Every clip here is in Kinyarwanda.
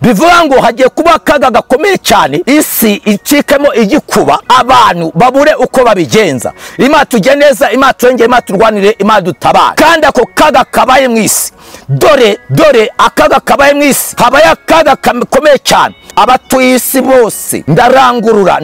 bivuga ngo hagiye kuba akaga gakomeye cyane, isi icikemo igikuba, abantu babure uko babigenza. Imana tujye neza, Imana turengere, Imana turwanire, Imana dutabare. Kandi ako kaga kabaye mu isi, dore akaga kabaye mu isi, habaye akaga gakomeye cyane. Abatuye isi bose ndarangurura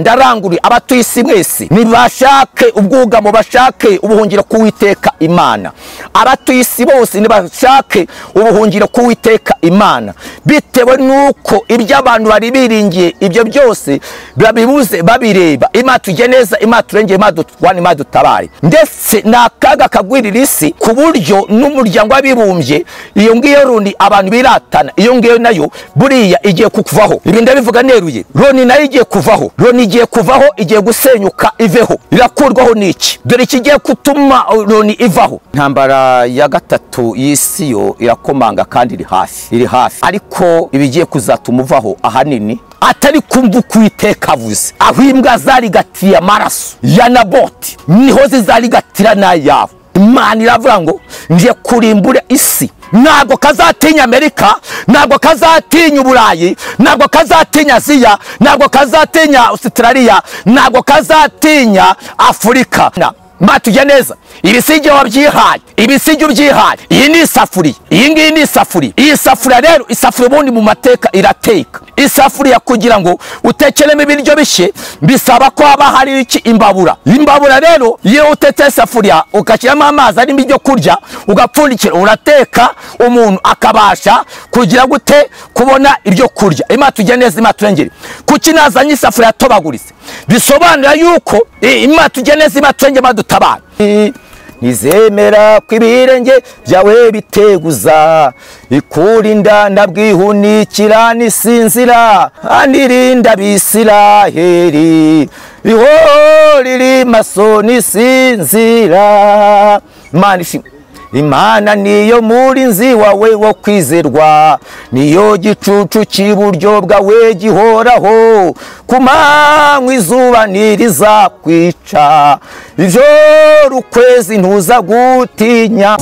abatuye isi mwese nibashake ubwugamo, bashake ubuhungiro kuwiteka Imana. Abatuye isi bose nibashake ubuhungiro kuwiteka Imana, bitewe nuko ibyo abantu bari biringiye ibyo byose babibuze babireba. Imana tujye neza, Imana turengere, Imana dutwane, Imana dutabare. Ndetse nakaga kagwirira isi ku buryo n'umuryango w'abibumbye iyo ngiyo Roni abantu biratana, iyo ngiyo nayo buriya igiye kukuvaho. Ibindi bivuga neruye, Roni nayo igiye kuvaho, Roni igiye kuvaho, igiye gusenyuka iveho, irakurwaho n'iki? Dore ikigiye kutuma Roni ivaho. Intambara ya gatatu y'isi yo irakomanga kandi iri hafi, ariko ibigiye kuzatuma uvaho ahanini atari kumva kwiteka avuze. Aho imbwa zarigatiye amaraso ya Naboti niho zizarigatira nayawe. Imana iravuga ngo ngiye kurimbura isi. Ntabwo kazatinya Amerika, ntabwo kazatinya Uburayi, ntabwo kazatinya Aziya, ntabwo kazatinya Australia, ntabwo kazatinya Afurika. Matujye neza, ibisige wabyihaye, ibisige ubyihaye. Iyi ni isafuriya, iyi ngiyi ni isafuriya. Iyi safuriya rero, isafuriya ubundi mu mateka irateka. Isafuriya kugira ngo utekeremo ibiryo bishye bisaba ko haba hari iki? Imbabura. Imbabura rero iyo utetse isafuriya ugashyiramo amazi arimo ibyo kurya, ugapfundikira, urateka, umuntu akabasha kugira gute? Kubona ibyo kurya. Imana tujye neza, Imana turengere. Kuki nazanye isafuriya tobagurise? Bisobanura yuko Imana tujye neza, Imana turengere, Imana dutabare. Nizemera kwibirenge byawe biteguza, ikurinda ndabwihunikira nisinzira, anirinda Bisiraheli iho riri maso nisinzira. Imana niyo murinzi wawe wo kwizerwa, niyo gicucu cy'iburyo bwawe gihoraho, ku manywa izuba ntirizakwica, ijoro ukwezi ntuza gutinya.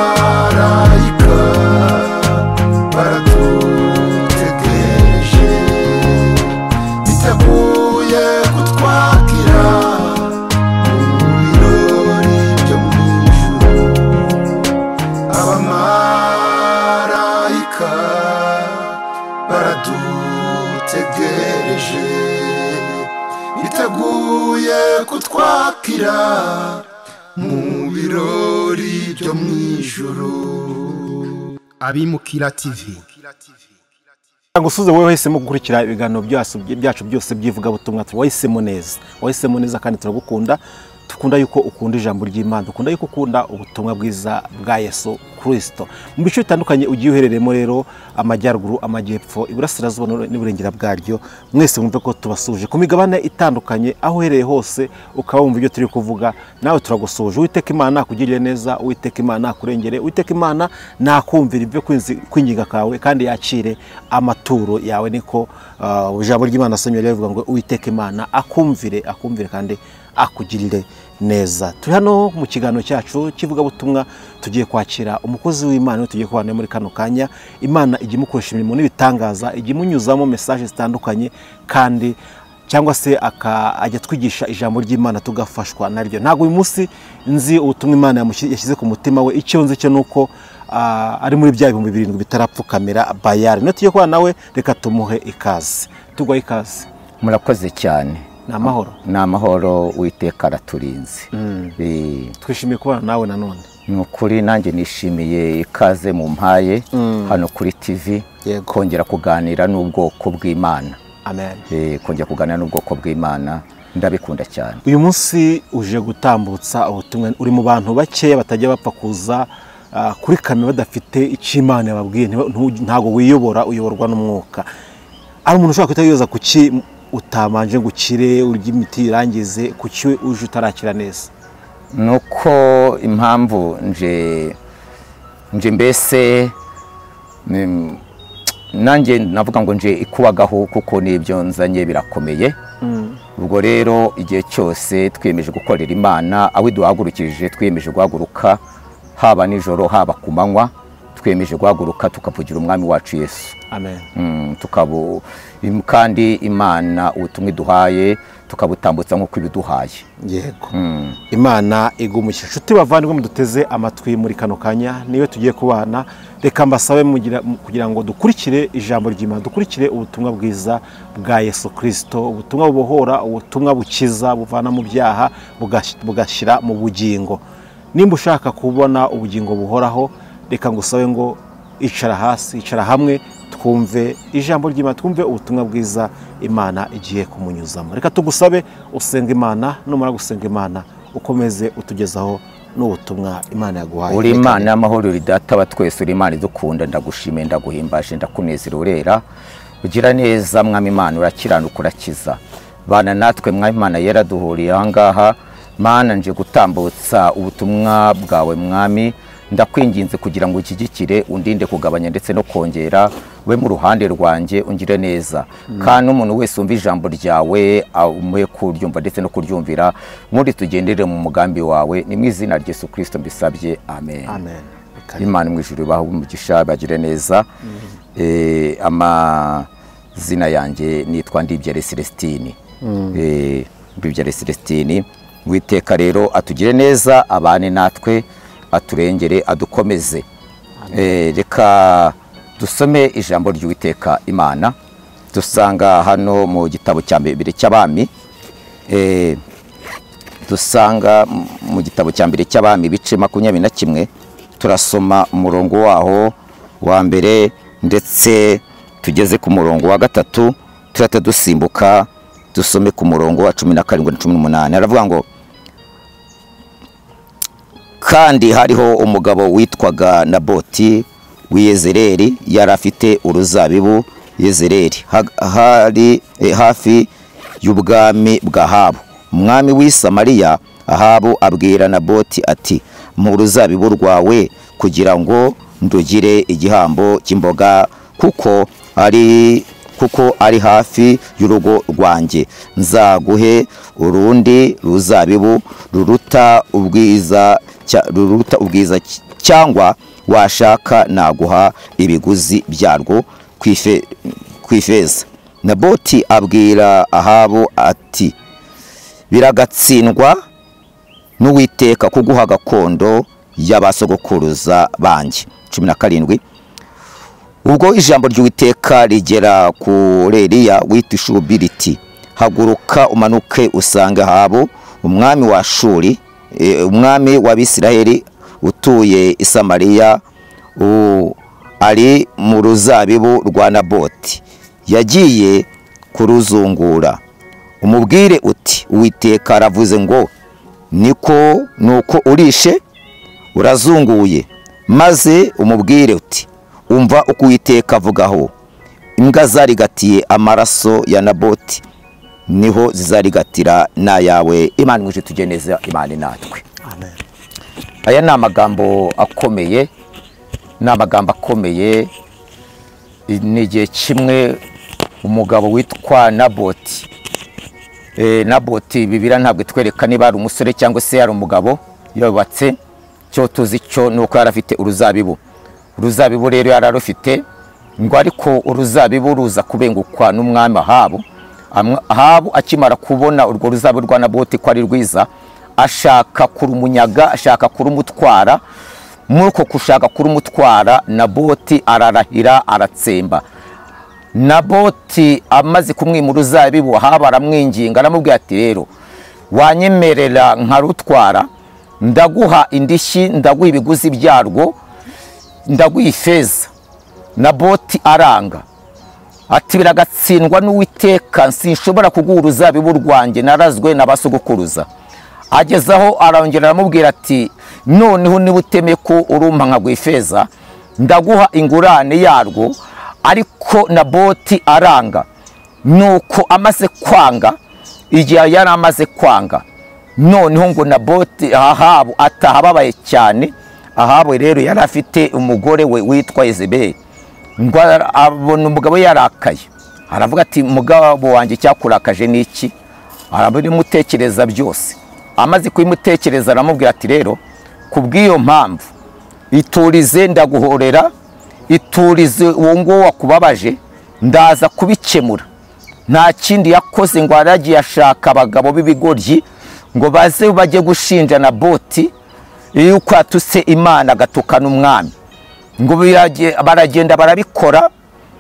Abamarayika baradutegereje, biteguye kutwakira mu birori byo mu ijuru. Abamarayika baradutegereje, biteguye kutwakira mu birori byo mu ijuru. Abimukira TV. Gusuze wowe wahisemo gukurikira ibiganiro byacu byose byivuga butumwa, wahisemo neza kandi turagukunda. Tukunda yuko ukunda ijambo ry'Imana, ukunda yuko ukunda ubutumwa bwiza bwa Yesu Kristo. Mu bice bitandukanye ugiye uherereyemo rero, amajyaruguru, amajyepfo, iburasirazuba n'iburengera bwaryo, mwese mwumve ko tubasuhuje ku migabane itandukanye. Aho uherereye hose ukaba wumva ibyo turi kuvuga, nawe turagusuhuje. Uwiteka Imana nakugirire neza, Uwiteka Imana nakurengere, Uwiteka Imana nakumvira ibyo kwinginga kawe kandi yakire amaturo yawe. Niko ijambo ry'Imana asomye rivuga ngo Uwiteka Imana akumvire kandi akugirire neza. Turi hano mu kiganiro cyacu kivuga butumwa, tugiye kwakira umukozi w'Imana, tugiye kubana muri kano kanya. Imana ijya imukoresha imirimo n'ibitangaza, ijya imunyuzamo message zitandukanye, kandi cyangwa se ajya twigisha ijambo ry'Imana tugafashwa naryo. Ntago uyu munsi nzi ubutumwa Imana yashyize ku mutima we, icyo nzi cyo nuko ari muri bya 7 bitarapfukamira bayari. No tugiye kubana nawe, reka tumuhe ikaze. Tugwa ikaze. Murakoze cyane. Namahoro Uwiteka araturinze. Twishimiye kubana nawe nanone. Nukuri nanjye nishimiye ikaze mu mpaye hano kuri TV, kongera kuganira n'ubwoko bw'Imana. Amen. Kongera kuganira n'ubwoko bw'Imana, ndabikunda cyane. Uyu munsi uje gutambutsa ubutumwa, uri mu bantu bake batajya bapfa kuza kuri kamera badafite icyo Imana yababwiye. Ntago uyoborwa n'umwuka. Ari umuntu ushobora kwitayoza kuki utamanje gukire, urya imiti irangize, kuki uje utarakira neza? Nuko impamvu nje mbese nanjye navuga ngo nje ikuwagaho kuko n'ibyo nzanye birakomeye. Ubwo rero igihe cyose twiyemeje gukorera Imana, aho duhagurukije twiyemeje guhaguruka, haba nijoro haba ku manywa, twiyemeje guhaguruka tukavugira umwami wacu Yesu. Amen. Kandi Imana ubutumwa iduhaye tukabutambutsa nk'uko ibiduhaye. Yego. Imana igumushye. Nshuti bavandimwe muduteze amatwi muri kano kanya, niwe tugiye kubana. Reka mbasabe kugira ngo dukurikire ijambo ry'Imana, dukurikire ubutumwa bwiza bwa Yesu Kristo, ubutumwa bubohora, ubutumwa bukiza, buvana mu byaha, bugashyira mu bugingo. Nimba ushaka kubona ubugingo buhoraho, reka ngusabe ngo icara hasi, icara hamwe, twumve ijambo ry'Imana, twumve ubutumwa bwiza Imana igiye kumunyuzamo. Reka tugusabe usenga Imana, numara gusenga Imana ukomeze utugezaho n'ubutumwa Imana yaguhaye. Uri Imana y'amahoro, uri Data wa twese, uri Imana idukunda, ndagushimiye, ndaguhimbaje, ndakunezera, urera, ugira neza Mwami Imana, urakiranuka, urakiza. Bana natwe Mwami Imana yaraduhuriye aha ngaha, Mana nje gutambutsa ubutumwa bwawe Mwami, ndakwinginze kugira ngo ukigikire, undinde kugabanya ndetse no kongera, we mu ruhande rwanjye ungire neza. Kandi umuntu wese umva ijambo ryawe umuhe kuryumva ndetse no kuryumvira, muri tugendere mu mugambi wawe, ni mu izina rya Yesu Kristo mbisabye, amen. Amen. Imana mu ijuru ibahe umugisha, bagire neza. Amazina yanjye nitwa Ndibyare Celestine. Ndibyare Celestine. Uwiteka rero atugire neza, abane natwe, aturengere, adukomeze. Reka dusome ijambo ry'Uwiteka Imana, dusanga hano mu gitabo cya mbere cy'Abami. Dusanga mu gitabo cya mbere cy'Abami bice 21, turasoma umurongo waho wa mbere ndetse tugeze ku murongo wa 3, turate dusimbuka dusome ku murongo wa 17 na 18. Aravuga ngo, kandi hariho umugabo witwaga Naboti w'Yezereli, yari afite uruzabibu Yezereli hari hafi y'ubwami bwa Ahabu, umwami w'i Samariya. Ahabu abwira Naboti ati, mu ruzabibu rwawe kugira ngo ndugire igihambo cy'imboga, kuko ari hafi y'urugo rwanjye. Nzaguhe urundi ruzabibu ruruta ubwiza, cyangwa washaka naguha ibiguzi byarwo kwifeza. Naboti abwira Ahabu ati, biragatsindwa n'Uwiteka kuguha gakondo y'abasogokuruza banjye. 17. Ubwo ijambo ry'Uwiteka rigera kuri Eliya w'Tishubi riti, haguruka umanuke usange Ahabu umwami wa Shuri, umwami w'Abisiraheli utuye i Samariya, ari mu ruzabibu rwa Naboti, yagiye kuruzungura. Umubwire uti, Uwiteka aravuze ngo, nuko urishe urazunguye. Maze umubwire uti, umva uko Uwiteka avugaho, imbwa zarigatiye amaraso ya Naboti, niho zizarigatira n'ayawe. Imana mwije tugeneza, Imana natwe. Amen. Aya ni amagambo akomeye, ni igihe kimwe umugabo witwa Naboti. Naboti Bibiliya ntabwo itwereka niba ari umusore cyangwa se yari umugabo yubatse. Cyo tuzi cyo nuko yari afite uruzabibu. Uruzabibu rero yari arufite, ngo ariko uruzabibu ruza kubengukwa n'umwami Ahabu. Ahabu akimara kubona urwo ruzabibu rwa Naboti ko ari rwiza, ashaka kurumunyaga, ashaka kurumutwara. Muri uko kushaka kurumutwara, Naboti ararahira, aratsemba. Naboti amaze kumwima uruzabibu, Ahabu aramwinginga, aramubwira ati, rero wanyemerera nkarutwara, ndaguha indishyi, ndaguha ibiguzi byarwo, ndaguha ifeza. Naboti aranga ati, biragatsindwa n'Uwiteka, sinshobora kuguha uruzabibu rwanjye, narazwe n'abasogokuruza. Agezaho arongera aramubwira ati, noneho niba utemeye ko urumpa nkaguha ifeza, ndaguha ingurane yarwo. Ariko Naboti aranga. Nuko amaze kwanga, igihe yari amaze kwanga, noneho ngo Naboti Ahabu ataha ababaye cyane. Ahabu rero yari afite umugore we witwa Yezebeli. ngo abona umugabo yarakaye, aravuga ati umugabo wanjye cyakurakaje niki? Arabimutekereza byose, amaze kubimutekereza aramubwira ati rero kubw'iyo mpamvu iturize, ndaguhorera, iturize uwo nguwo wakubabaje, ndaza kubikemura. Nta kindi yakoze ngo aragiye ashaka abagabo b'ibigoryi ngo baze bajye gushinja na Boti yuko atuse Imana agatukana umwami. Ngo baragenda barabikora,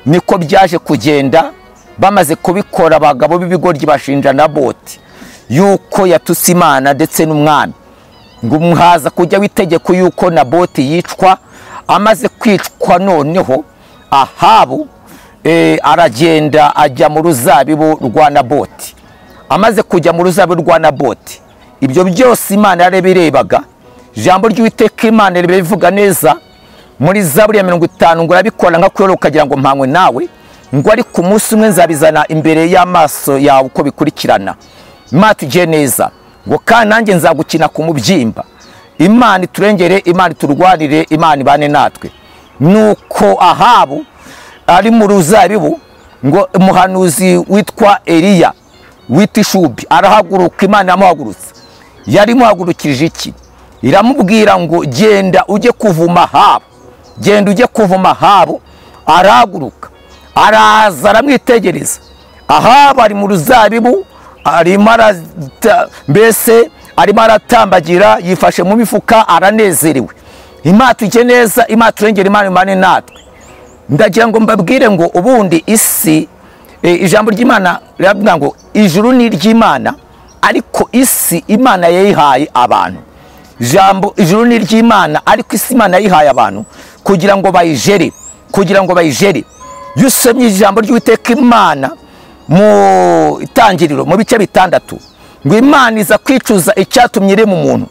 niko byaje kugenda. Bamaze kubikora abagabo b'ibigoryi bashinja na Boti yuko yatuse Imana ndetse n'umwami. Ngo umuhaza kujya witegeko yuko na Boti yicwa. Amaze kwicwa noneho Ahabu aragenda ajya mu ruzabibu rwa Naboti. Amaze kujya mu ruzabibu rwa Naboti, ibyo byose Imana yarebirebaga. Ijambo ry'Uwiteka Imana ribivuga neza muri Zaburi ya 50 ngo urabikora nka kwero ukagira ngo mpanywe nawe, ngo ari ku munsi umwe nzabizana imbere y'amaso yawe uko bikurikirana. Imana tujye neza ngo kandi nanjye nzagukina ku mubyimba. Imana iturengere, Imana turwanire, Imana ibane natwe. Nuko Ahabu ari mu ruzabibu, ngo umuhanuzi witwa Eliya w'itishubi arahaguruka. Imana yamuhagurutse, yari muhagurukirije iki? Iramubwira ngo genda ujye kuvuma Ahabu, genda ujye kuvuma Ahabu. Arahaguruka, araza, aramwitegereza. Ahabu ari mu ruzabibu, mbese arimo aratambagira, yifashe mu mifuka, aranezerewe. Imana tujye neza, Imana turengere, Imana imane natwe. Ndagira ngo mbabwire ngo ubundi isi, ijambo ry'Imana riravuga ngo ijuru ni ry'Imana, ariko isi Imana yayihaye abantu. Ijuru ni ry'Imana, ariko isi Imana yayihaye abantu kugira ngo bayijere, kugira ngo bayijere. Iyo usomye ijambo ry'Uwiteka Imana mu itangiriro mu bice 6, ngo Imana iza kwicuza icyatumye irema umuntu.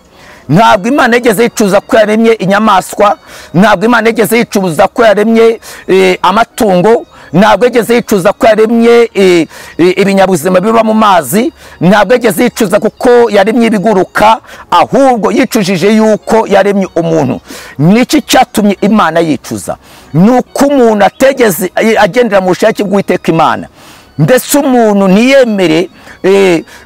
Ntabwo Imana yigeze yicuza ko yaremye inyamaswa, ntabwo Imana yigeze yicuza ko yaremye amatungo, ntabwo yigeze yicuza ko yaremye ibinyabuzima biba mu mazi, ntabwo yigeze yicuza kuko yaremye ibiguruka, ahubwo yicujije yuko yaremye umuntu. Niki cyatumye Imana yicuza? Nuko umuntu ategeze agendera mu bushake bw'Uwiteka Imana, ndetse umuntu ntiyemere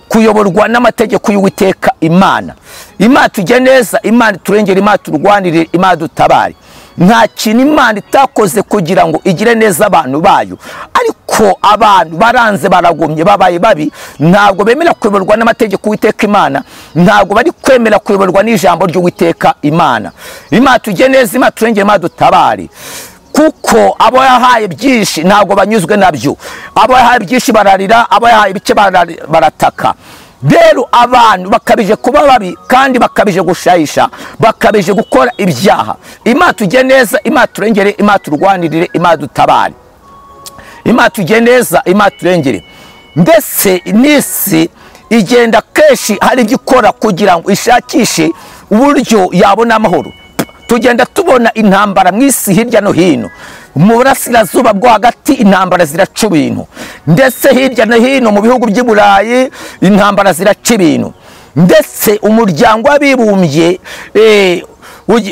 kuyoborwa n'amategeko y'Uwiteka Imana. Imana tujye neza, Imana turengere, Imana turwanire, Imana dutabare. Nta kintu Imana itakoze kugira ngo igire neza abantu bayo, ariko abantu baranze, baragumye, babaye babi, ntabwo bemera kuyoborwa n'amategeko y'Uwiteka Imana, ntabwo bari kwemera kuyoborwa n'ijambo ry'Uwiteka Imana. Imana tujye neza, Imana turengere, Imana dutabare. Kuko abo yahaye byinshi ntabwo banyuzwe nabyo, abo yahaye byinshi bararira, abo yahaye bike barataka. Rero abantu bakabije kuba babi kandi bakabije gushayisha, bakabije gukora ibyaha. Imana tujye neza, Imana turengere, Imana turwanirire, Imana dutabare. Imana tujye neza, Imana turengere. Ndetse n'isi igenda kenshi hari ibyo ikora kugira ngo ishakishe uburyo yabona amahoro. Tugenda tubona intambara mu isi hirya no hino. Mu burasirazuba bwo hagati intambara ziraca ibintu, ndetse hirya no hino mu bihugu by'i Burayi intambara ziraca ibintu. Ndetse umuryango w'abibumbye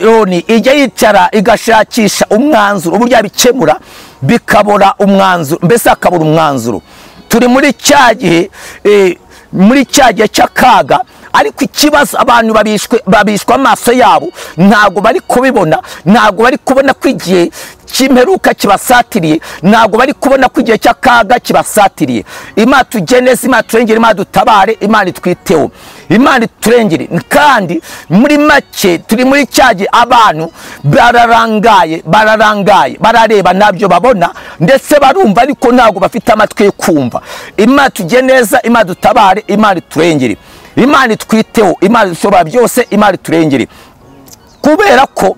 Roni ijya yicara igashakisha umwanzuro uburyo yabikemura, bikabura umwanzuro, mbese akabura umwanzuro. Turi muri cya gihe cy'akaga, ariko ikibazo abantu babishwa amaso yabo, ntabwo bari kubibona, ntabwo bari kubona ko igihe cy'imperuka kibasatiriye, ntabwo bari kubona ko igihe cy'akaga kibasatiriye. Imana tujye neza, Imana turengere, Imana dutabare, Imana itwiteho, Imana iturengere. Kandi muri make turi muri cyagihe abantu bararangaye, barareba ntabyo babona, ndetse barumva ariko ntabwo bafite amatwi yo kumva. Imana tujye neza, Imana dutabare, Imana iturengere, Imana itwiteho, Imana ishobora byose, Imana iturengere. Kubera ko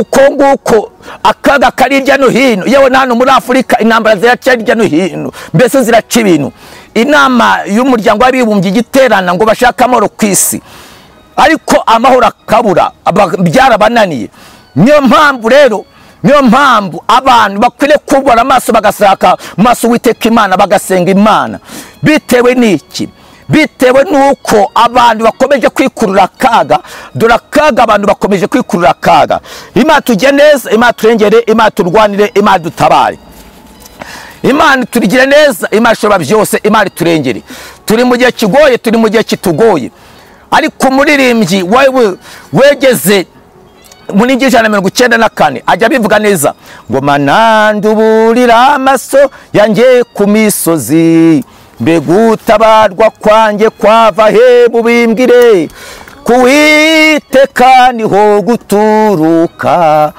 uko nguko akaga kari hirya no hino, yewe hano muri Afurika intambara ziraca hirya no hino, mbese ziraca ibintu. Inama y'umuryango w'abibumbye igiterana ngo bashaka amahoro ku isi, ariko amahoro akabura, byarabananiye. Niyo mpamvu rero, niyo mpamvu abantu bakwiriye kubura amaso, bagasaka maso Uwiteka Imana, bagasenga Imana. Bitewe n'iki? bitewe nuko abantu bakomeje kwikurura akaga. Dore akaga abantu bakomeje kwikurura akaga. Imana tujye neza, Imana turengere, Imana turwanire, Imana dutabare. Imana turigire neza, Imana ishobora byose, Imana turengere. Turi mu gihe kigoye, turi mu gihe kitugoye. Ariko umuririmbyi wegeze muri 194 ajya bivuga neza ngo mananduburira amaso yanjye ku misozi, mbegutabarwa kwanjye kwava he bubimbwire, kuwiteka niho guturuka,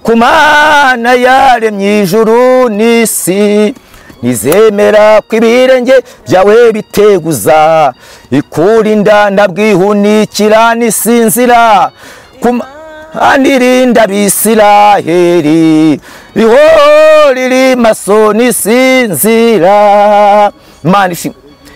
ku Mana yaremye ijuru n'isi, nizemera kw'ibirenge byawe biteguza, ikurinda ndabwihunikira nisinzira, anirinda Abisiraheli, iho riri maso nisinzira.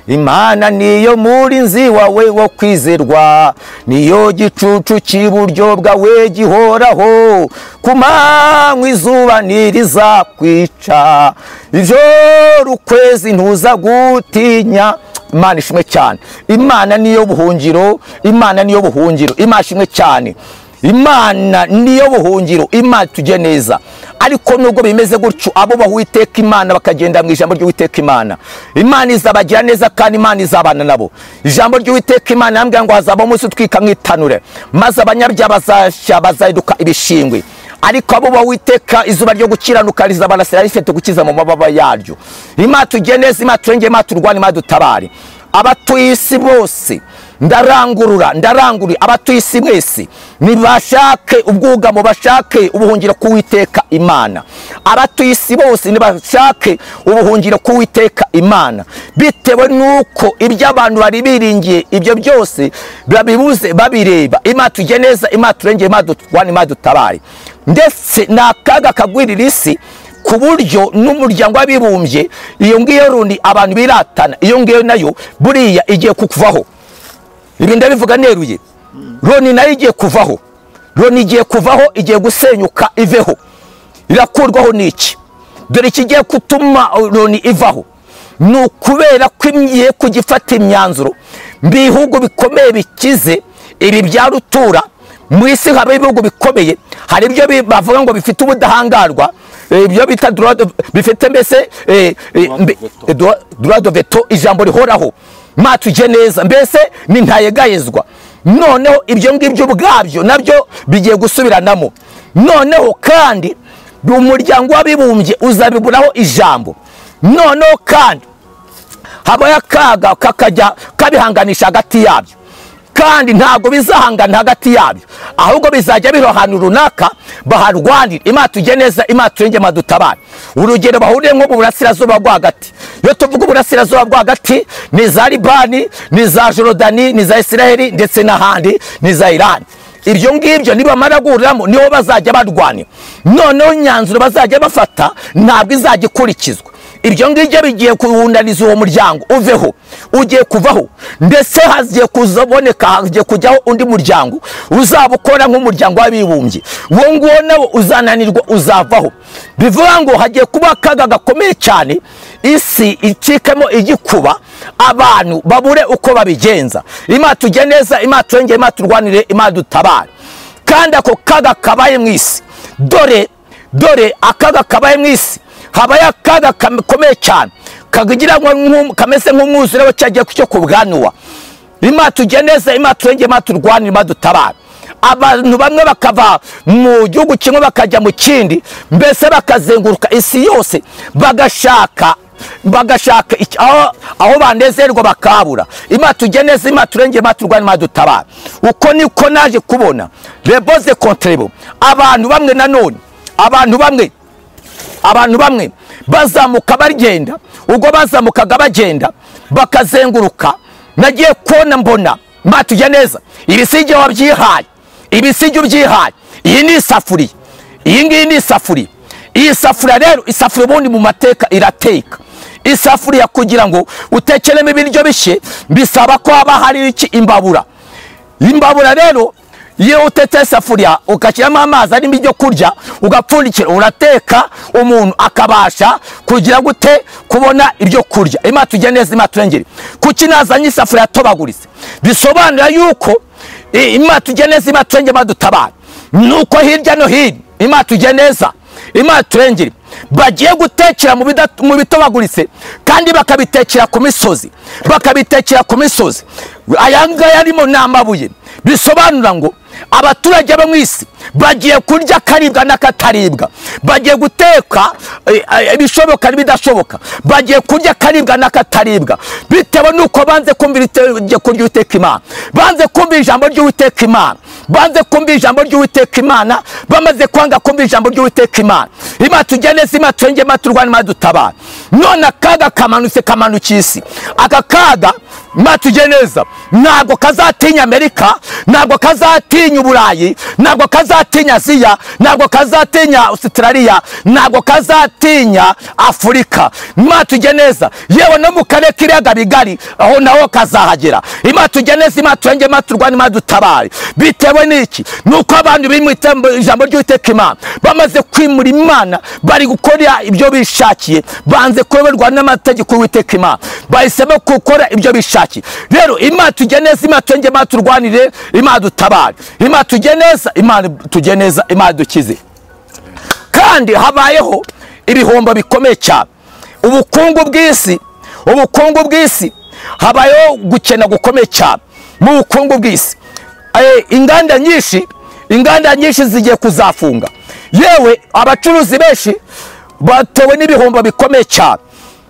Imana niyo murinzi wawe wo kwizerwa, niyo gicucu cy'iburyo bwawe gihoraho, ku manywa izuba ntirizakwica, ijoro ukwezi ntuza gutinya. Imana ishimwe cyane. Imana niyo buhungiro, Imana niyo buhungiro, Imana ishimwe cyane. Imana niyo buhungiro, Imana tujye neza. Ariko nubwo bimeze gutyo, abo bahwiteka Imana bakagenda mu ijambo ry'Uwiteka Imana, Imana izabagira neza kandi Imana izabana nabo. Ijambo ry'Uwiteka Imana yambwiye ngo hazaba umunsi utwika nk'itanure, maze abanyabyaha bazashya bazahinduka ibishingwe. Ariko abo bahwiteka izuba ryo gukiranuka rizabarasira rifite gukiza mu mababa yaryo. Imana tujye neza, Imana turengere, Imana turwane, Imana dutabare. Abatuye isi bose ndarangurura abatuye isi mwese nibashake ubwugamo, bashake ubuhungiro k'Uwiteka Imana. Abatuye isi bose nibashake ubuhungiro k'Uwiteka Imana, bitewe nuko ibyo abantu bari biringiye ibyo byose babibuze babireba. Imana tujye neza, Imana turengere, Imana turwane, Imana dutabare. Ndetse nakaga kagwirira isi ku buryo n'umuryango w'abibumbye iyo ngiyo Roni abantu biratana, iyo ngiyo nayo buriya igiye kukuvaho. Ibi ndabivuga neruye. Roni nayo igiye kuvaho, Roni igiye kuvaho, igiye gusenyuka iveho. Irakurwaho n'iki? Dore ikigiye gutuma Roni ivaho nukubera ko imyiye kugifata imyanzuro bihugu bikomeye bikize ibi bya rutura mu isi. Haba ibihugu bikomeye, hari ibyo bavuga ngo bifite ubudahangarwa, ibyo bita bifite mbese droit de veto, ijambo rihoraho. Imana tujye neza, mbese ni ntayegayezwa. Noneho ibyo ngibyo ubwabyo nabyo bigiye gusubiranamo. Noneho kandi umuryango w'abibumbye uzabiburaho ijambo. Noneho kandi habaye akaga kakajya kabihanganisha hagati yabyo, kandi ntabwo bizahangana hagati yabyo, ahubwo bizajya biro ahantu runaka baharwanira. Imana tujye neza, Imana turengere, Imana dutabare. Urugero bahuriye nko mu burasirazuba bwo hagati. Iyo tuvuga uburasirazuba bwo hagati ni za Libani, ni za Jorodani, ni za Isiraheli, ndetse n'ahandi ni za Irani. Ibyo ngibyo nibamara guhuriramo niho bazajya barwanira. Noneho imyanzuro bazajya bafata ntabwo izajya ikurikizwa. Ibyo ngibyo bigiye kuwundaniza uwo muryango uveho, ugiye kuvaho. Ndetse hagiye kuzaboneka, hagiye kujyaho undi muryango uzabukora nk'umuryango w'abibumbye. Uwo nguwo nawo uzananirwa, uzavaho. Bivuga ngo hagiye kuba akaga gakomeye cyane, isi icikemo igikuba, abantu babure uko babigenza. Imana tujye neza, Imana turengere, Imana turwanire, Imana dutabare. Kandi ako kaga kabaye mu isi, dore akaga kabaye mu isi, habaye akaga gakomeye cyane kagira ngo kameze nk'umwuzure wo cyagiye cyo kubwanwa. Imana tujye neza, Imana turengere, Imana turwanire, Imana dutabare. Abantu bamwe bakava mu gihugu kimwe bakajya mu kindi, mbese bakazenguruka isi yose bagashaka aho banezerwa bakabura. Imana tujye neza, Imana turengere, Imana turwanire, Imana dutabare. Uko niko naje kubona reboze kontrebo. Abantu bamwe nanone, abantu bamwe bazamuka bagenda, ubwo bazamukaga bagenda bakazenguruka, nagiye kubona mbona. Imana tujye neza, ibisige wabyihaye, ibisige ubyihaye. Iyi ni isafuriya, iyi ngiyi ni isafuriya. Iyi safuriya rero, isafuriya ubundi mu mateka irateka. Isafuriya kugira ngo utekeremo ibiryo bishye bisaba ko haba hari iki? Imbabura. Imbabura rero iyo utetse isafuriya ugashyiramo amazi arimo ibyo kurya ugapfundikira urateka umuntu akabasha kugira gute kubona ibyo kurya. Imana tujye neza, Imana turengere. Kuki nazanye isafuriya yatobaguritse? Bisobanura yuko Imana tujye neza, Imana turengere, Imana dutabara. Nuko hirya no hino Imana tujye neza, Imana turengere bagiye gutekera mu bitobaguritse kandi bakabitekera ku misozi, bakabitekera ku misozi. Aya ngaya arimo n'amabuye. Bisobanura ngo abaturage bo mu isi bagiye kurya akaribwa n'akataribwa, bagiye guteka ibishoboka n'ibidashoboka, bagiye kurya akaribwa n'akataribwa bitewe nuko banze kumvira itegeko ry'Uwiteka Imana, banze kumvira ijambo ry'Uwiteka Imana, banze kumvira ijambo ry'Uwiteka Imana, bamaze kwanga kumvira ijambo ry'Uwiteka Imana. Imana tujye neza, Imana turengere, Imana turwane, Imana dutabara. None akaga kamanutse, kamanukiye isi. Aka kaga Imana tujye neza ntabwo kazatinya Amerika, ntabwo kazatinya Uburayi, ntabwo kazatinya Aziya, ntabwo kazatinya Australia, ntabwo kazatinya Afurika. Imana tujye neza yewe no mu karere k'ibiyaga bigari aho naho kazahagera. Imana tujye neza, Imana turengere, Imana turwane, Imana dutabare. Bitewe n'iki? Nuko abantu bimwita ijambo ry'Uwiteka Imana bamaze kwimura Imana, bari gukora ibyo bishakiye, banze kuyoborwa n'amategeko y'Uwiteka Imana, bahisemo gukora ibyo bishakiye. Rero Imana tujye neza, Imana turengere, Imana turwanire, Imana dutabare. Imana tujye neza, Imana tujye neza, Imana dukize. Kandi habayeho ibihombo bikomeye cyane. Ubukungu bw'isi habayeho gukena gukomeye cyane mu bukungu bw'isi. Inganda nyinshi zigiye kuzafunga, yewe abacuruzi benshi batewe n'ibihombo bikomeye cyane.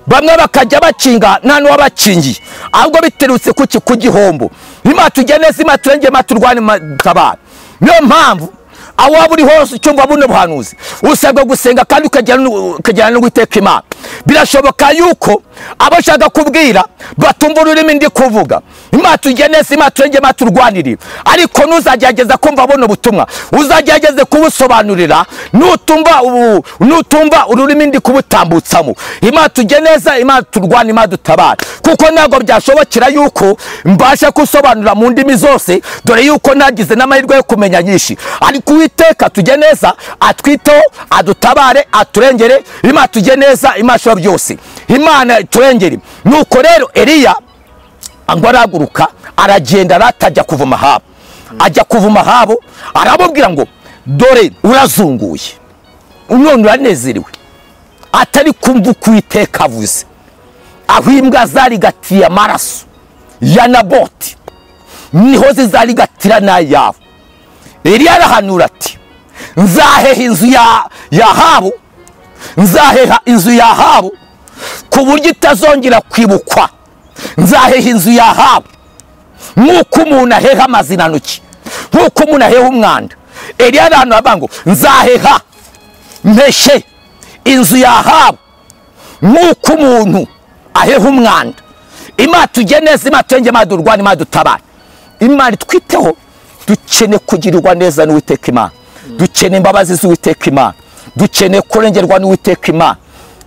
Bamwe bakajya bakinga nta n'uwabakingiye, ahubwo biterutse ku gihombo. Imana tujye neza, Imana turengere, Imana turwane, Imana dutabare. Niyo mpamvu aho waba uri hose ucyumva buno buhanuzi usabwa gusenga kandi ukajyana no Uwiteka Imana. Birashoboka yuko abashaka kubwira batumva ururimi ndi kuvuga. Imana tujye neza, Imana turengere, Imana turwanire. Ariko nuzagerageza kumva buno butumwa, uzagerageze kubusobanurira, nutumva ururimi ndi kubutambutsamo. Imana tujye neza, Imana turwane, Imana dutabare. Kuko ntabwo byashobokera yuko mbasha kusobanura mu ndimi zose, dore yuko nagize n'amahirwe yo kumenya nyinshi. Ariko Uwiteka tujye neza atwiteho, adutabare, aturengere. Imana tujye neza, Imana ishobora byose, Imana turengere. Nuko rero Eliya ngo araguruka aragenda, aratajya kuvuma Ahabu. Ajya kuvuma Ahabu, aramubwira ngo dore urazunguye, none uranezerewe, atari kumva uko Uwiteka avuze. Aho imbwa zarigatiye amaraso ya Naboti niho zizarigatira n'ayawe. Eliya arahanura ati nzaheha inzu ya Ahabu, nzaheha inzu ya Ahabu ku buryo itazongera kwibukwa. Nzaheha inzu ya Ahabu nk'uko umuntu aheha amazinanoki, nk'uko umuntu aheha umwanda. Eliya arahanura ngo nzaheha mpeshe inzu ya Ahabu nk'uko umuntu aheha umwanda. Imana tujye neza, Imana turengere, Imana durwane, Imana dutabare. Imana twiteho, dukeneye kugirirwa neza n'Uwiteka Imana, dukeneye imbabazi z'Uwiteka Imana, dukeneye kurengerwa n'Uwiteka Imana.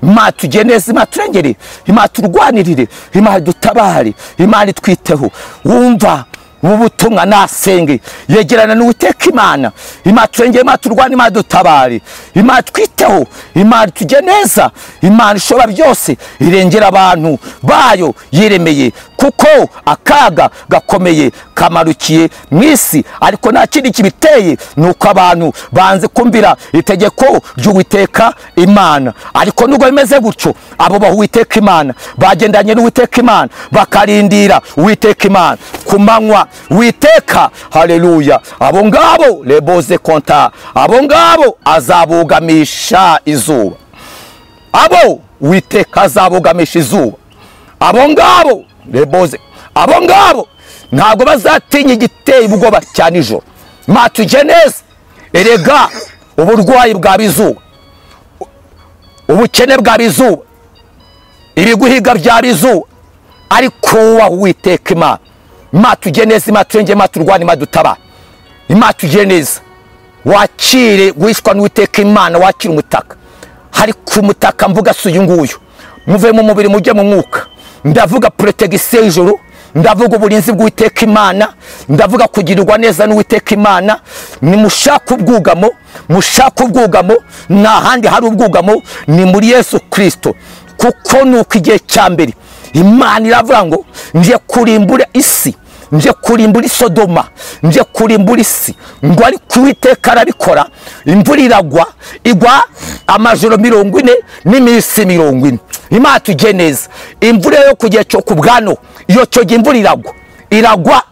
Imana tujye neza, Imana turengere, Imana turwanirire, Imana dutabare, Imana twiteho. Wumva ubutumwa nasenge, yegerana n'Uwiteka Imana. Imana turengere, Imana turwane, Imana dutabare, Imana twiteho, Imana tujye neza, Imana ishobora byose, irengera abantu bayo yiremeye. Kuko akaga gakomeye kamarukiye mu isi, ariko nta kindi kibiteye, nuko abantu banze kumvira itegeko ry'Uwiteka Imana. Ariko nubwo bimeze gutyo, abo baha Uwiteka Imana, bagendanye n'Uwiteka Imana, bakarindira Uwiteka Imana ku manywa. Uwiteka, haleluya, abo ngabo leboze konta, abo ngabo azabugamisha izuba, abo Uwiteka azabugamisha izuba, abo ngabo leboze, abo ngabo ntabwo bazatinya igiteye ubwoba cya nijoro. Imana tujye neza. Erega uburwayi bwa bizuba, ubukene bwa bizuba, ibiguhiga bya bizuba, ariko wa Uwiteka Imana. Imana tujye neza, Imana turengere, Imana turwane, Imana dutabare. Imana tujye neza, wakire wishwa n'Uwiteka Imana, wakire umutaka. Hari ku mutaka mvuga si uyu nguyu, muve mu mubiri mujye mu mwuka. Ndavuga protection y'ijoro, ndavuga uburinzi bw'Uwiteka Imana, ndavuga kugirirwa neza n'Uwiteka Imana. Nimushaka ubwugamo, mushaka ubwugamo, nta handi hari ubwugamo, ni muri Yesu Kristo. Kuko nuko igihe cya mbere Imana iravuga ngo nje kurimbura isi, nje kurimbura Sodoma, nje kurimbura isi, ngo ariko Uwiteka arabikora. Imvura iragwa, igwa amajoro 40 n'iminsi 40. Imana tujye neza. Imvura yo kugiye cyo kubwano, iyo cyo imvura iragwa,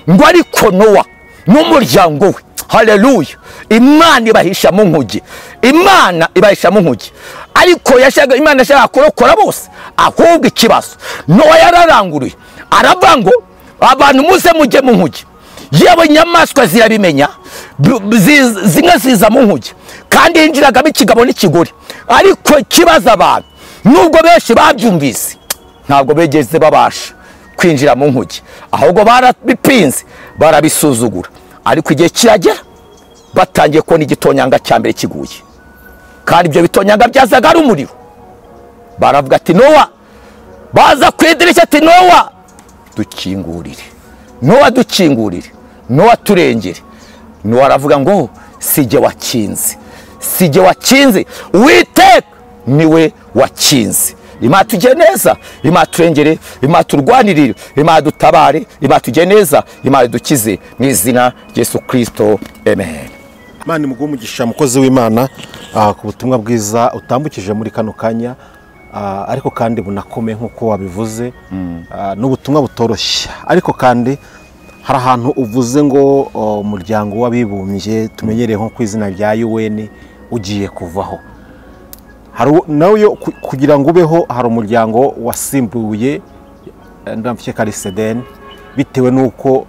ngo ariko Nowa n'umuryango we, haleluya, Imana ibahisha mu nkugi, Imana ibahisha mu nkugi. Ariko yashaka Imana yashaka kurokora bose, ahubwo ikibazo Nowa yararanguruye aravuga ngo abantu muze mujye mu nkugi. Yewe inyamaswa zirabimenya, zimwe ziza mu nkugi kandi hinjiragamo ikigabo n'ikigore. Ariko ikibazo abantu nubwo benshi babyumvise ntabwo begeze babasha kwinjira mu nkugi, ahubwo barabipinze barabisuzugura. Ariko igihe kiragera batangiye kubona igitonyanga cya mbere kiguye, kandi ibyo bitonyanga byazaga ari umuriro. Baravuga ati Nowa, baza ku idirishya ati Nowa dukingurire, Nowa dukingurire, Nowa turengere. Nowa aravuga ngo sijye wakinze, sijye wakinze, Uwiteka niwe wakinze. Imana tujye neza, Imana turengere, Imana turwanirire, Imana dutabare, Imana tujye neza, Imana dukize mu izina Yesu Kristo, amen. Imana imuguhe umugisha mukozi w'Imana ku butumwa bwiza utambukije muri kano kanya, ariko kandi bunakomeye nk'uko wabivuze. N'ubutumwa butoroshye, ariko kandi hari ahantu uvuze ngo umuryango w'abibumbye tumenyereye nko ku izina rya UN ugiye kuvaho. Nawe kugira ngo ubeho hari umuryango wasimbuye ndamfike Karisedeni, bitewe n'uko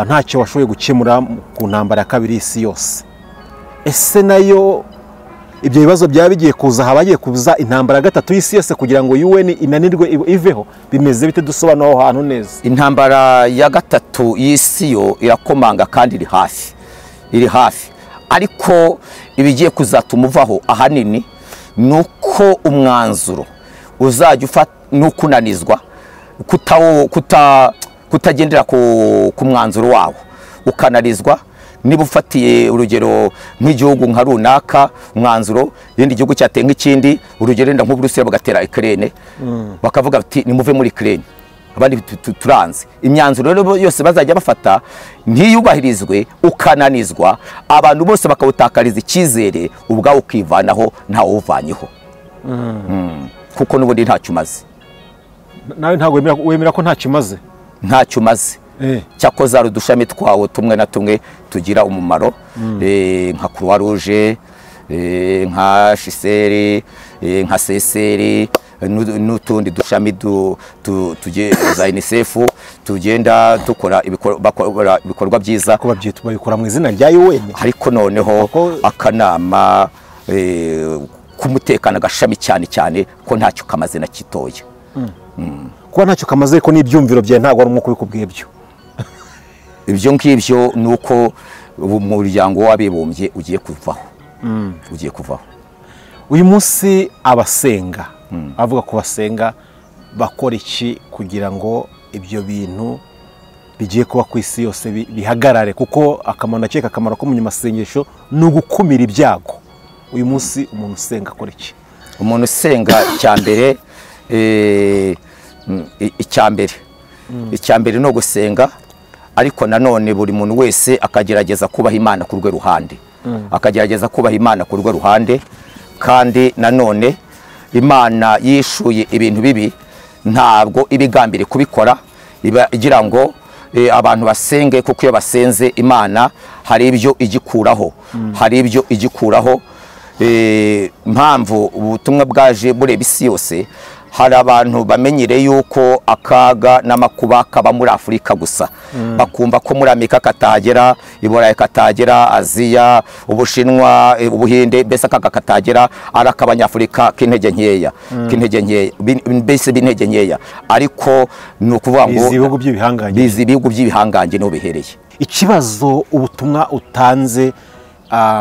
ntacyo washoboye gukemura ku ntambara ya kabiri y'isi yose. Ese nayo ibyo bibazo byaba bigiye kuza, habagiye kuza intambara ya gatatu y'isi yose kugira ngo UN inanirwe iveho? Bimeze bite? dusobanura aho hantu neza. Intambara ya gatatu y'isi yo irakomanga kandi iri hafi, ariko ibigiye kuzatumuvaho ahanini nuko umwanzuro uzajya ufata n'ukunanizwa, kutagendera ku mwanzuro wawo, ukanalizwa. Niba ufatiye urugero nk'igihugu nka runaka, umwanzuro yindi gihugu cyateye nk'ikindi, urugero nda nk'Uburusiya bagatera Ukraine, bakavuga ati nimuve muri Ukraine, abandi turanze. Imyanzuro rero yose bazajya bafata ntiyubahirizwe, ukananizwa, abantu bose bakawutakariza icyizere, ubwawo ukivanaho ntawe uvanyeho. Kuko n'ubundi ntacyo umaze. Nawe ntabwo wemera ko ntacyo umaze? Ntacyo umaze. Cyakoze ari udushami twawo tumwe na tumwe tugira umumaro, nka Croix Rouge, nka Shiseri, nka Seseri, n'utundi dushami za UNICEF tugenda dukora ibikorwa byiza, ko babikora mu izina rya UN. Ariko noneho akanama k'umutekano gashami cyane ko ntacyo kamaze na kitoya. Kuba ntacyo kamaze ko n'ibyumviro byawe ntabwo ari umwuka ubikubwiye byo. Ibyo ngibyo nuko umuryango w'abibumbye ugiye kuvaho. Uyu munsi abasenga avuga ko basenga bakora iki kugira ngo ibyo bintu bigiye kuba ku isi yose bihagarare? Kuko akamaro ko mu masengesho ni ugukumira ibyago. Uyu munsi umuntu usenga akora iki? Umuntu usenga icyambere no gusenga, ariko nanone buri muntu wese akagerageza kubaha Imana ku rwe ruhande, akagerageza kubaha Imana ku rwe ruhande. Kandi nanone Imana yishuye ibintu bibi ntabwo ibigambire kubikora, igira ngo abantu basenge, kuko iyo basenze Imana hari ibyo igikuraho, mpamvu ubutumwa bwaje bureba isi yose. Hari abantu bamenyereye yuko akaga n'amakuba kaba muri Afurika gusa, bakumva ko muri Amerika katagera, i Burayi katagera, Aziya, Ubushinwa, Ubuhinde, mbese akaga katagera, ari ak'Abanyafurika k'intege nkeya, mbese b'intege nkeya. Ariko ni ukuvuga ngo bizi ibihugu by'ibihangange niho bihereye. Ikibazo ubutumwa utanze,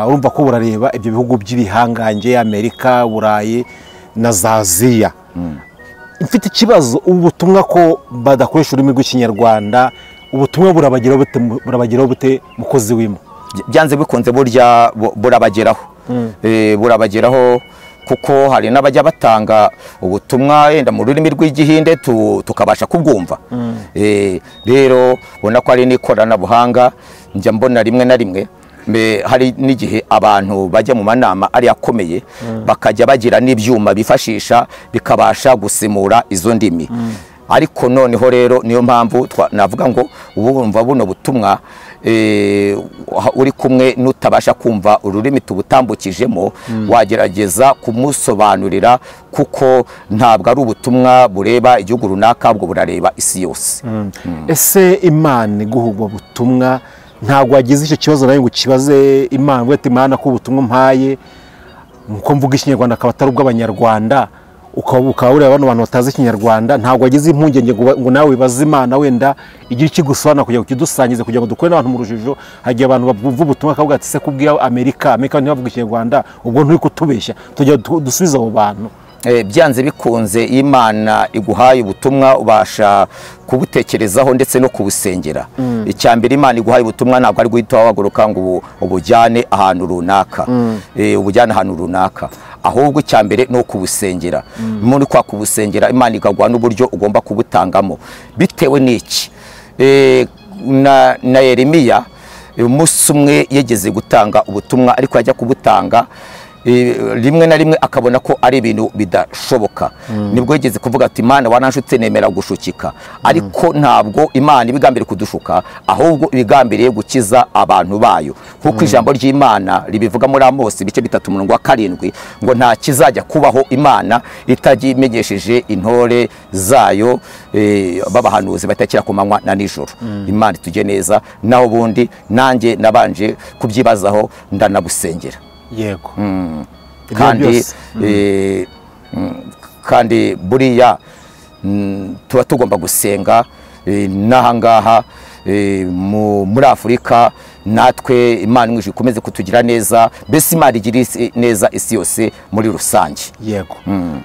urumva ko burareba ibyo bihugu by'ibihangange, Amerika, Burayi na za Aziya. mfite ikibazo ubu butumwa ko badakoresha ururimi rw'ikinyarwanda, ubutumwa burabageraho bute mukozi w'Imana? byanze bikunze burya burabageraho burabageraho kuko hari n'abajya batanga ubutumwa yenda mu rurimi rw'igihinde tukabasha kubwumva. Rero ubona ko ari n'ikoranabuhanga, njya mbona rimwe na rimwe hari n'igihe abantu bajya mu manama ari akomeye bakajya bagira n'ibyuma bifashisha bikabasha gusemura izo ndimi. Ariko noneho rero niyo mpamvu navuga ngo ubumva buno butumwa uri kumwe nutabasha kumva ururimi tubutambukijemo wagerageza kumusobanurira, kuko ntabwo ari ubutumwa bureba igihugu runaka, ahubwo burareba isi yose. Ese Imana iguha ubwo butumwa ntabwo wagize icyo kibazo nawe ngo kibaze Imana ngo ati Imana ko ubutumwa mpaye nko mvuga ikinyarwanda akaba atari ubw'abanyarwanda, ukaba ureba bano bantu batazi ikinyarwanda, ntabwo wagize impungenge ngo nawe wibaze Imana wenda igira ikigusobanura kugira ngo kidusangize kugira ngo dukore n'abantu mu rujijo? Hagiye abantu bumva ubutumwa akavuga ati se kubwira Amerika ntibavuga ikinyarwanda, ubwo nturi kutubeshya, tujya dusubiza abo bantu. Byanze bikunze Imana iguhaye ubutumwa ubasha kubutekerezaho ndetse no kubusengera. Icyambere Imana iguhaye ubutumwa ntabwo ari guhita wahaguruka ngo ubujyane ahantu runaka, ubujyane ahantu runaka, ahubwo icyambere no kubusengera. Muri kwa kubusengera Imana igaguha n'uburyo ugomba kubutangamo bitewe n'iki. Na Yeremiya umunsi umwe yegeze gutanga ubutumwa, ariko yajya kubutanga rimwe na rimwe akabona ko ari ibintu bidashoboka. Nibwo yigeze kuvuga ati Imana wananshutse nemera gushukika, ariko ntabwo Imana ibigambiriye kudushuka, ahubwo ibigambiriye gukiza abantu bayo, kuko ijambo ry'Imana ribivuga muri Amosi ibice 3:7 ngo nta kizajya kubaho Imana itagimenyesheje intore zayo babahanuzi batakira ku manywa na nijoro. Imana itujye neza, naho ubundi nanjye nabanje kubyibazaho ndanabusengera. Yego. Kandi buriya tuba tugomba gusenga n'ahangaha muri Afurika, natwe Imana imwe ikomeze kutugira neza, mbese Imana igira neza isi yose muri rusange. Yego.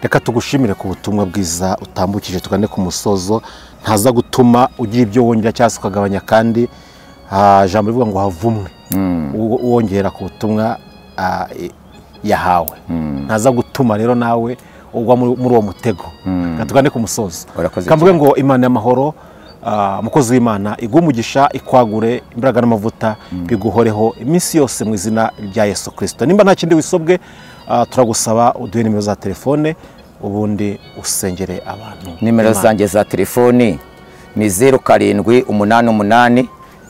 Reka tugushimire ku butumwa bwiza utambukije, tugane ku musozo, ntaza gutuma ugira ibyo wongera cyangwa ukagabanya, kandi ijambo rivuga ngo havumwe wongera ku butumwa yahawe, ntaza gutuma rero nawe ugwa muri uwo mutego. Tugane ku musozo, kamvuge ngo Imana y'amahoro, umukozi w'Imana igumugisha, ikwagure imbaraga n'amavuta biguhoreho iminsi yose mu izina rya Yesu Kristo. Nimba nta kindi wisobwe, turagusaba uduhe nimero za telefone ubundi usengere abantu. Nimero zanjye za telefoni ni 0788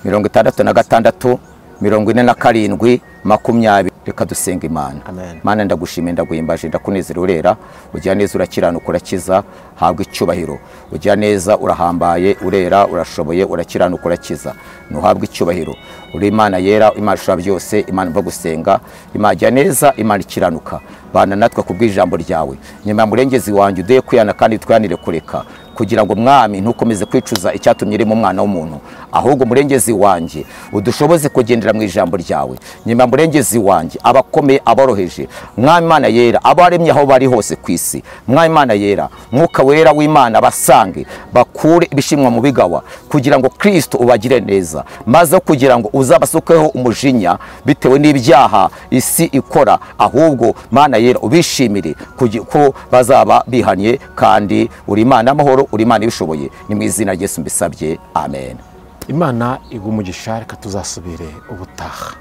66 47 20. Reka dusenga Imana. Mana ndagushimiye, ndaguhimbaje, ndakunezera, urera, ujya neza, urakiranuka, urakiza, habwa icyubahiro. Ujya neza, urahambaye, urera, urashoboye, urakiranuka, urakiza, nuhabwa icyubahiro. Uri Imana yera, Imana ishobora byose, Imana mva gusenga, Imana ujya neza, Imana ikiranuka. Bana natwe kubw'ijambo ryawe, nyuma murengezi wanjye uduye kwiyana kandi twanire kureka, kugira ngo Mwami ntukomeze kwicuza icyatumye iri mu mwana w'umuntu, ahubwo murengezi wanjye udushoboze kugendera mu ijambo ryawe. Nyuma murengezi wanjye abakomeye, aboroheje, Mwami Imana yera, abaremye aho bari hose ku isi, Mwami Imana yera, Mwuka wera w'Imana basange, bakure ibishimwa mu bigawa, kugira ngo Kristo ubagire neza, maze kugira ngo uzabasukeho umujinya bitewe n'ibyaha isi ikora, ahubwo Mana yera ubishimire ko bazaba bihanye, kandi uri Imana y'amahoro, uri Imana ibishoboye. Ni mu izina rya Yesu mbisabye, amen. Imana igumugisha, reka tuzasubire ubutaha.